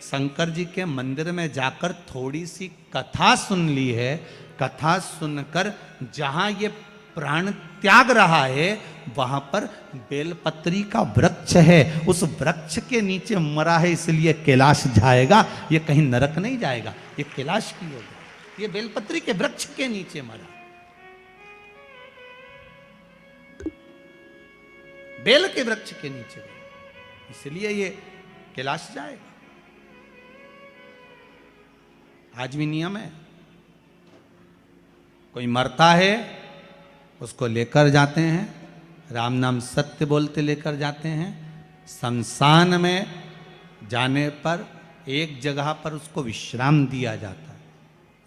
शंकर जी के मंदिर में जाकर थोड़ी सी कथा सुन ली है, कथा सुनकर जहां ये प्राण त्याग रहा है वहां पर बेलपत्री का वृक्ष है, उस वृक्ष के नीचे मरा है, इसलिए कैलाश जाएगा, ये कहीं नरक नहीं जाएगा, ये कैलाश की होगा, ये बेलपत्री के वृक्ष के नीचे मरा, बेल के वृक्ष के नीचे, इसलिए ये कैलाश जाएगा। आज भी नियम है, कोई मरता है उसको लेकर जाते हैं, राम नाम सत्य बोलते लेकर जाते हैं, शमशान में जाने पर एक जगह पर उसको विश्राम दिया जाता है।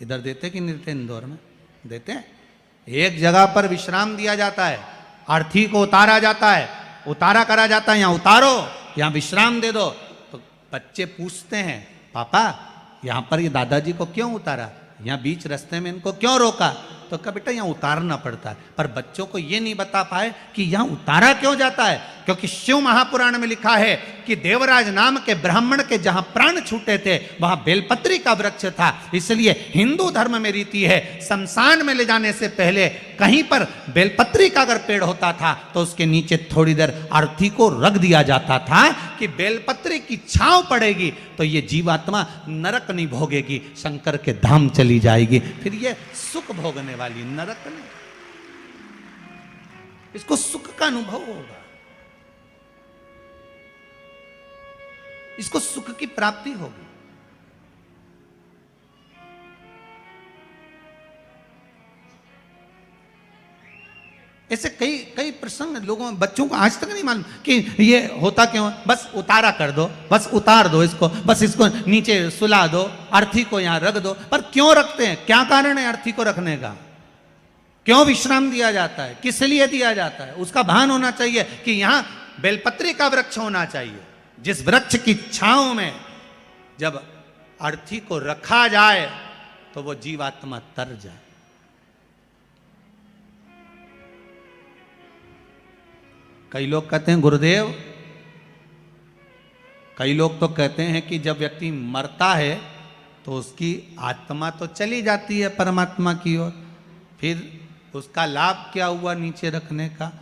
इधर देते कि नहीं देते? इंदौर में देते हैं, एक जगह पर विश्राम दिया जाता है, अर्थी को उतारा जाता है, उतारा करा जाता है, यहाँ उतारो, यहाँ विश्राम दे दो। तो बच्चे पूछते हैं, पापा यहाँ पर ये दादाजी को क्यों उतारा, यहाँ बीच रास्ते में इनको क्यों रोका? तो कहा बेटा यहाँ उतारना पड़ता है, पर बच्चों को ये नहीं बता पाए कि यहाँ उतारा क्यों जाता है, क्योंकि शिव महापुराण में लिखा है कि देवराज नाम के ब्राह्मण के जहां प्राण छूटे थे वहां बेलपत्री का वृक्ष था, इसलिए हिंदू धर्म में रीति है शमशान में ले जाने से पहले कहीं पर बेलपत्री का अगर पेड़ होता था तो उसके नीचे थोड़ी देर अर्थी को रख दिया जाता था कि बेलपत्री की छांव पड़ेगी तो ये जीवात्मा नरक नहीं भोगेगी, शंकर के धाम चली जाएगी, फिर ये सुख भोगने वाली, नरक नहीं, इसको सुख का अनुभव होगा, इसको सुख की प्राप्ति होगी। ऐसे कई कई प्रसंग लोगों बच्चों को आज तक नहीं मालूम कि ये होता क्यों है। बस उतारा कर दो, बस उतार दो इसको, बस इसको नीचे सुला दो, अर्थी को यहां रख दो। पर क्यों रखते हैं, क्या कारण है अर्थी को रखने का, क्यों विश्राम दिया जाता है, किस लिए दिया जाता है, उसका भान होना चाहिए कि यहां बेलपत्री का वृक्ष होना चाहिए, जिस वृक्ष की छांव में जब अर्थी को रखा जाए तो वो जीवात्मा तर जाए। कई लोग कहते हैं गुरुदेव, कई लोग तो कहते हैं कि जब व्यक्ति मरता है तो उसकी आत्मा तो चली जाती है परमात्मा की ओर, फिर उसका लाभ क्या हुआ नीचे रखने का।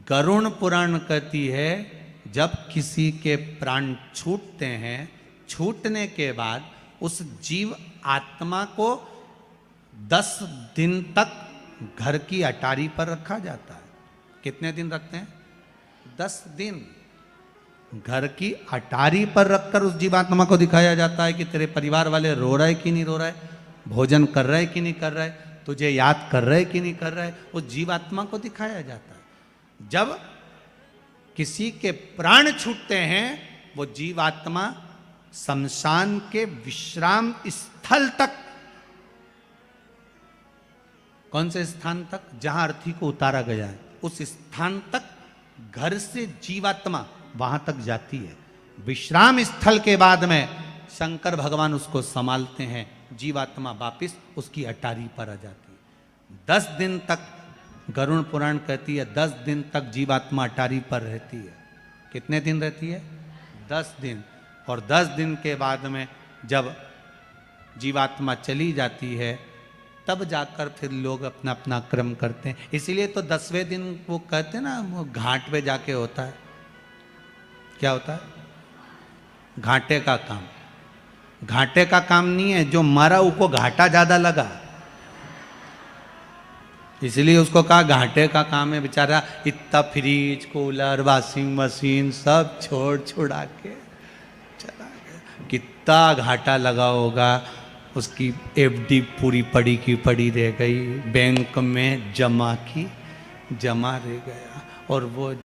गरुड़ पुराण कहती है जब किसी के प्राण छूटते हैं, छूटने के बाद उस जीव आत्मा को 10 दिन तक घर की अटारी पर रखा जाता है। कितने दिन रखते हैं? 10 दिन घर की अटारी पर रखकर उस जीवात्मा को दिखाया जाता है कि तेरे परिवार वाले रो रहे कि नहीं रो रहे, भोजन कर रहे कि नहीं कर रहे, तुझे याद कर रहे कि नहीं कर रहे, उस जीवात्मा को दिखाया जाता है। जब किसी के प्राण छूटते हैं वो जीवात्मा शमशान के विश्राम स्थल तक, कौन से स्थान तक, जहां अर्थी को उतारा गया है उस स्थान तक घर से जीवात्मा वहां तक जाती है। विश्राम स्थल के बाद में शंकर भगवान उसको संभालते हैं, जीवात्मा वापिस उसकी अटारी पर आ जाती है। 10 दिन तक गरुड़ पुराण कहती है 10 दिन तक जीवात्मा अटारी पर रहती है। कितने दिन रहती है? 10 दिन। और 10 दिन के बाद में जब जीवात्मा चली जाती है तब जाकर फिर लोग अपना अपना क्रम करते हैं। इसीलिए तो 10वें दिन वो कहते हैं ना, वो घाट पे जाके होता है, क्या होता है? घाटे का काम। घाटे का काम नहीं है, जो मरा उसको घाटा ज्यादा लगा, इसलिए उसको कहा घाटे का काम है। बेचारा इतना फ्रिज, कूलर, वॉशिंग मशीन सब छोड़ छुड़ा के चला गया, कितना घाटा लगा होगा। उसकी एफडी पूरी पड़ी की पड़ी रह गई, बैंक में जमा की जमा रह गया, और वो